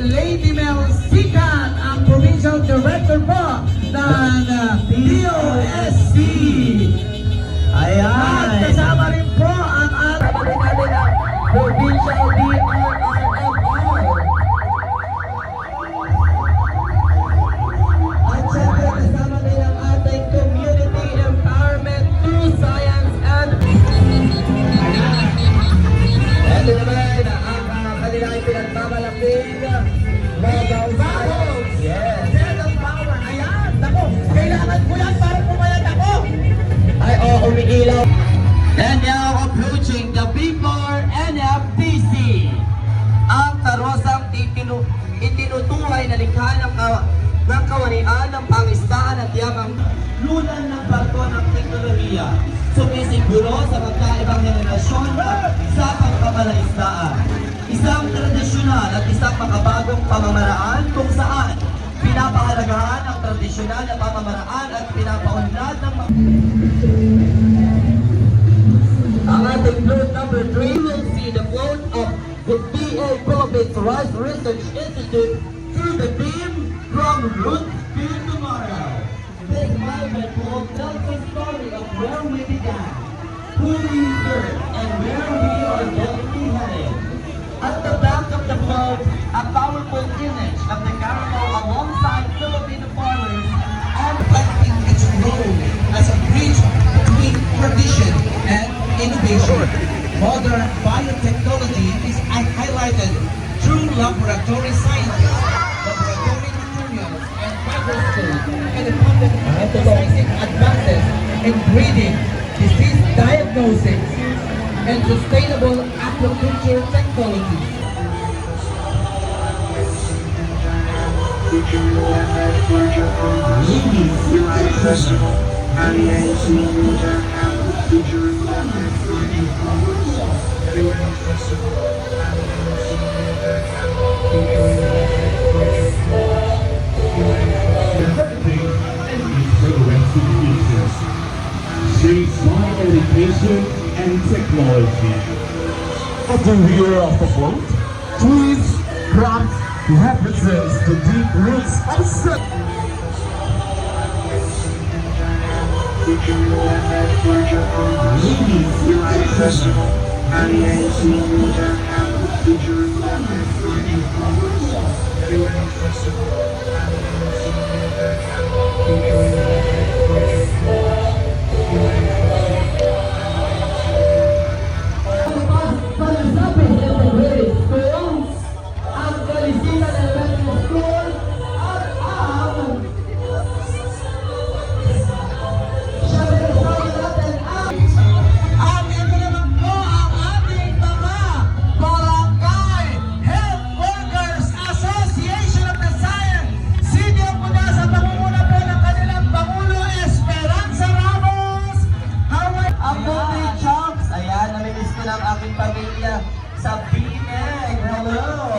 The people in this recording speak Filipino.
Lady Mel Sikat, ang Provincial Director po ng DOST. Ayan. At kasama rin po ang ating Provincial DRRMR. At syempre kasama din ang ating Community Empowerment through Science and ito naman ang kanilang pinagmamalaking Mobile Science. Yes. Head of Power. Ayan. Naku, kailangan ko yan para pumayat ako. Ay, umiilaw. And now approaching the Bigmore NFTC. Ang karosang itinutuhay na likha ng kawanian ng pangistaan at yamang lunan ng barko ng teknolohiya. Sumisiguro sa magkaibang henerasyon sa pagkakalaisdaan. Isang tradisyonal at isang makabagong pamamaraan kung saan pinapahalagahan ang tradisyonal na pamamaraan at pinapaunlad ng ang ating float number 3 will see the float of the PA Philippines Rice Research Institute through the beam from Roots to Tomorrow. This moment will tell the story of where we began, who we serve, and where we are going to be headed. At the back of the float, a powerful image of the capital alongside Filipino farmers and reflecting its role as a bridge between tradition and innovation. Modern biotechnology is highlighted through laboratory sciences, laboratory materials, and microscopes, and emphasizing advances in breeding, disease diagnosis, and sustainable aquaculture technologies. Festival, featuring Smart Education and Technology. At the rear of the boat, trees, crops represents the deep roots of Festival, ng aking pamilya sa Bineg. Hello!